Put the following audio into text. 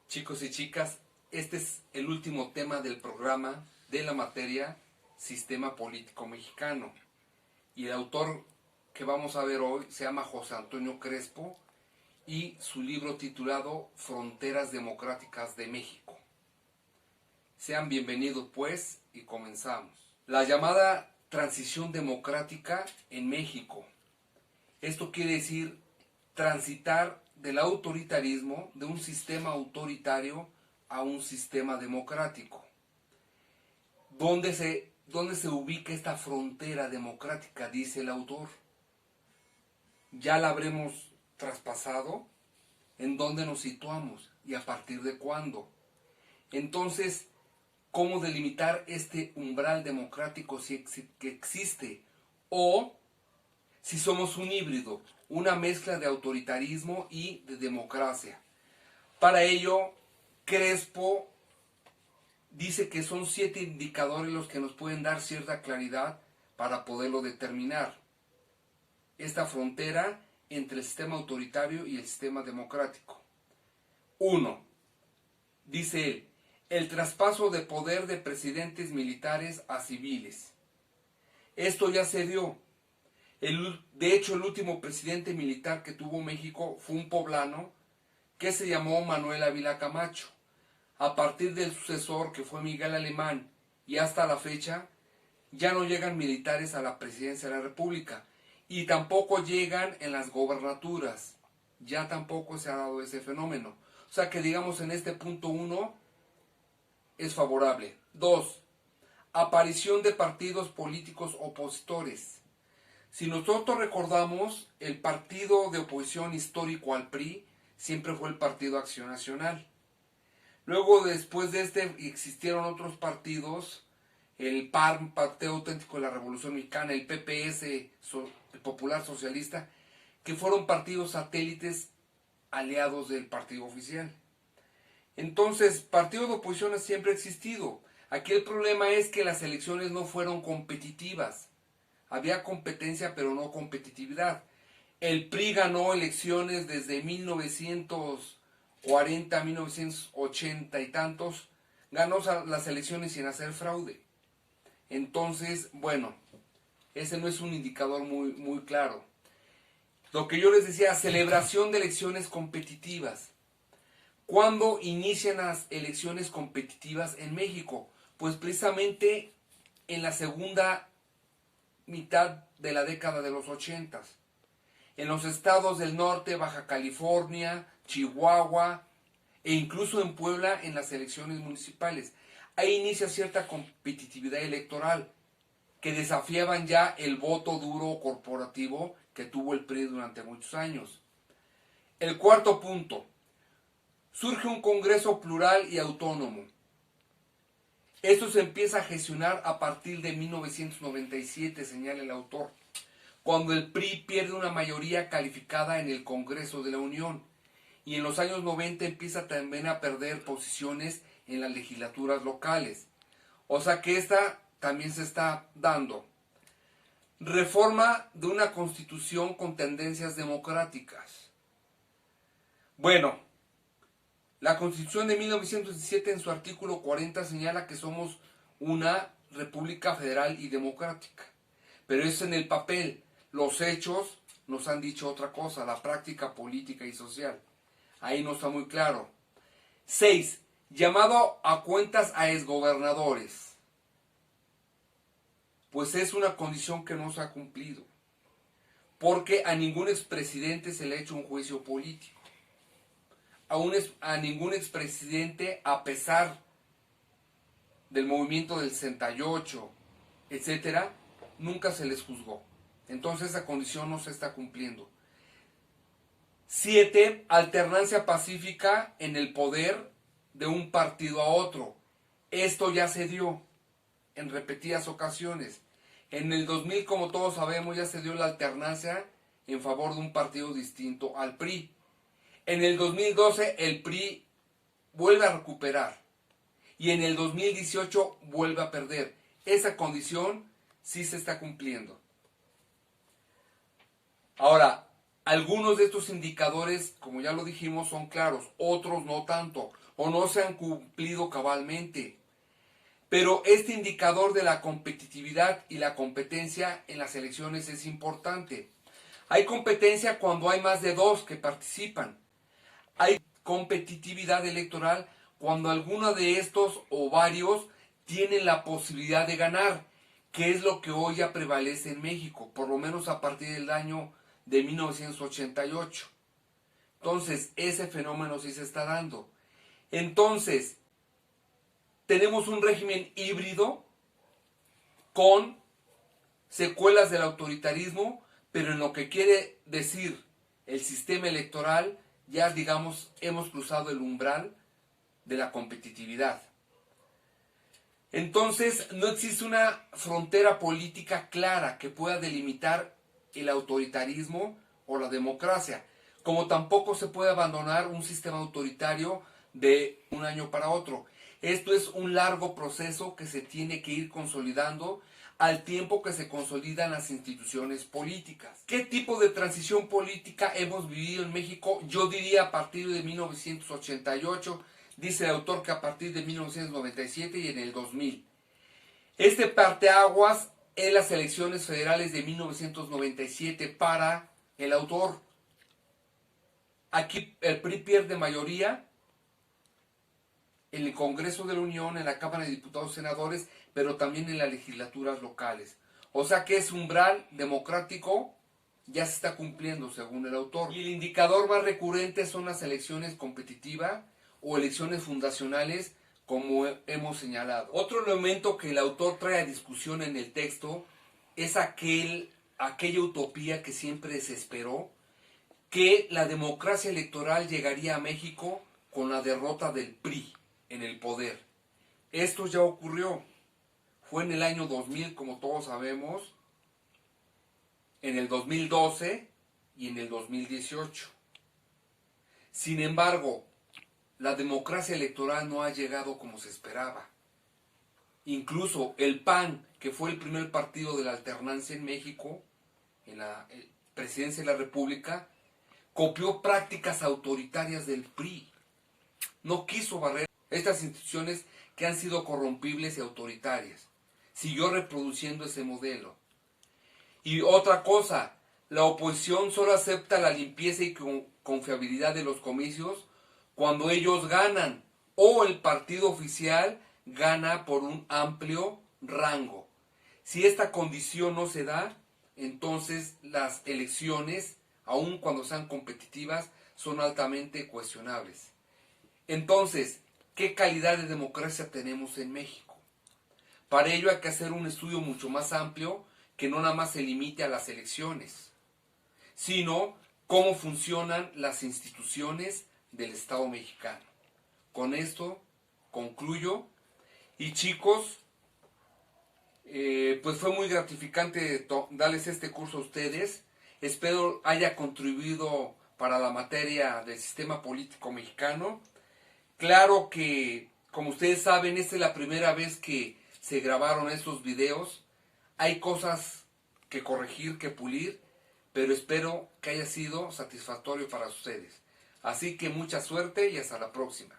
Chicos y chicas, este es el último tema del programa de la materia Sistema Político Mexicano. Y el autor que vamos a ver hoy se llama José Antonio Crespo y su libro titulado Fronteras Democráticas de México. Sean bienvenidos pues y comenzamos. La llamada transición democrática en México. Esto quiere decir transitar del autoritarismo, de un sistema autoritario a un sistema democrático. ¿Dónde se ubica esta frontera democrática? Dice el autor. ¿Ya la habremos traspasado? ¿En dónde nos situamos? ¿Y a partir de cuándo? Entonces, ¿cómo delimitar este umbral democrático si que existe? O si somos un híbrido, una mezcla de autoritarismo y de democracia. Para ello, Crespo dice que son 7 indicadores los que nos pueden dar cierta claridad para poderlo determinar. Esta frontera entre el sistema autoritario y el sistema democrático. 1. Dice él, el traspaso de poder de presidentes militares a civiles. Esto ya se dio. De hecho, el último presidente militar que tuvo México fue un poblano que se llamó Manuel Ávila Camacho. A partir del sucesor, que fue Miguel Alemán, y hasta la fecha, ya no llegan militares a la presidencia de la República. Y tampoco llegan en las gobernaturas. Ya tampoco se ha dado ese fenómeno. O sea que digamos en este punto 1 es favorable. 2. Aparición de partidos políticos opositores. Si nosotros recordamos, el partido de oposición histórico al PRI siempre fue el Partido Acción Nacional. Luego, después de este, existieron otros partidos, el PAR, Partido Auténtico de la Revolución Mexicana, el PPS, el Popular Socialista, que fueron partidos satélites aliados del partido oficial. Entonces, partido de oposición siempre ha existido. Aquí el problema es que las elecciones no fueron competitivas. Había competencia, pero no competitividad. El PRI ganó elecciones desde 1940, 1980 y tantos. Ganó las elecciones sin hacer fraude. Entonces, bueno, ese no es un indicador muy claro. Lo que yo les decía, celebración de elecciones competitivas. ¿Cuándo inician las elecciones competitivas en México? Pues precisamente en la segunda mitad de la década de los 80. En los estados del norte, Baja California, Chihuahua e incluso en Puebla en las elecciones municipales. Ahí inicia cierta competitividad electoral que desafiaban ya el voto duro corporativo que tuvo el PRI durante muchos años. El cuarto punto. Surge un Congreso plural y autónomo. Esto se empieza a gestionar a partir de 1997, señala el autor, cuando el PRI pierde una mayoría calificada en el Congreso de la Unión y en los años 90 empieza también a perder posiciones en las legislaturas locales. O sea que esta también se está dando. Reforma de una constitución con tendencias democráticas. Bueno, la Constitución de 1917 en su artículo 40 señala que somos una república federal y democrática. Pero eso en el papel. Los hechos nos han dicho otra cosa, la práctica política y social. Ahí no está muy claro. 6. Llamado a cuentas a exgobernadores. Pues es una condición que no se ha cumplido. Porque a ningún expresidente se le ha hecho un juicio político. A ningún expresidente, a pesar del movimiento del 68, etcétera, nunca se les juzgó. Entonces esa condición no se está cumpliendo. 7. Alternancia pacífica en el poder de un partido a otro. Esto ya se dio en repetidas ocasiones. En el 2000, como todos sabemos, ya se dio la alternancia en favor de un partido distinto al PRI. En el 2012 el PRI vuelve a recuperar y en el 2018 vuelve a perder. Esa condición sí se está cumpliendo. Ahora, Algunos de estos indicadores, como ya lo dijimos, son claros, otros no tanto, o no se han cumplido cabalmente. Pero este indicador de la competitividad y la competencia en las elecciones es importante. Hay competencia cuando hay más de dos que participan. Hay competitividad electoral cuando alguno de estos o varios tienen la posibilidad de ganar, que es lo que hoy ya prevalece en México, por lo menos a partir del año de 1988. Entonces, ese fenómeno sí se está dando. Entonces, tenemos un régimen híbrido con secuelas del autoritarismo, pero en lo que quiere decir el sistema electoral, ya digamos, hemos cruzado el umbral de la competitividad. Entonces, no existe una frontera política clara que pueda delimitar el autoritarismo o la democracia, como tampoco se puede abandonar un sistema autoritario de un año para otro. Esto es un largo proceso que se tiene que ir consolidando al tiempo que se consolidan las instituciones políticas. ¿Qué tipo de transición política hemos vivido en México? Yo diría a partir de 1988, dice el autor que a partir de 1997 y en el 2000. Este parteaguas en las elecciones federales de 1997 para el autor. Aquí el PRI pierde mayoría en el Congreso de la Unión, en la Cámara de Diputados y Senadores, pero también en las legislaturas locales. O sea que ese umbral democrático ya se está cumpliendo según el autor. Y el indicador más recurrente son las elecciones competitivas o elecciones fundacionales, como hemos señalado. Otro elemento que el autor trae a discusión en el texto es aquella utopía que siempre se esperó, que la democracia electoral llegaría a México con la derrota del PRI en el poder. Esto ya ocurrió. Fue en el año 2000, como todos sabemos, en el 2012 y en el 2018. Sin embargo, la democracia electoral no ha llegado como se esperaba. Incluso el PAN, que fue el primer partido de la alternancia en México, en la presidencia de la República, copió prácticas autoritarias del PRI. No quiso barrer estas instituciones que han sido corrompibles y autoritarias. Siguió reproduciendo ese modelo. Y otra cosa, la oposición solo acepta la limpieza y confiabilidad de los comicios cuando ellos ganan o el partido oficial gana por un amplio rango. Si esta condición no se da, entonces las elecciones, aun cuando sean competitivas, son altamente cuestionables. Entonces, ¿qué calidad de democracia tenemos en México? Para ello hay que hacer un estudio mucho más amplio que no nada más se limite a las elecciones, sino cómo funcionan las instituciones del Estado mexicano. Con esto concluyo. Y chicos, pues fue muy gratificante darles este curso a ustedes. Espero haya contribuido para la materia del sistema político mexicano. Claro que, como ustedes saben, esta es la primera vez que se grabaron estos videos. Hay cosas que corregir, que pulir, pero espero que haya sido satisfactorio para ustedes. Así que mucha suerte y hasta la próxima.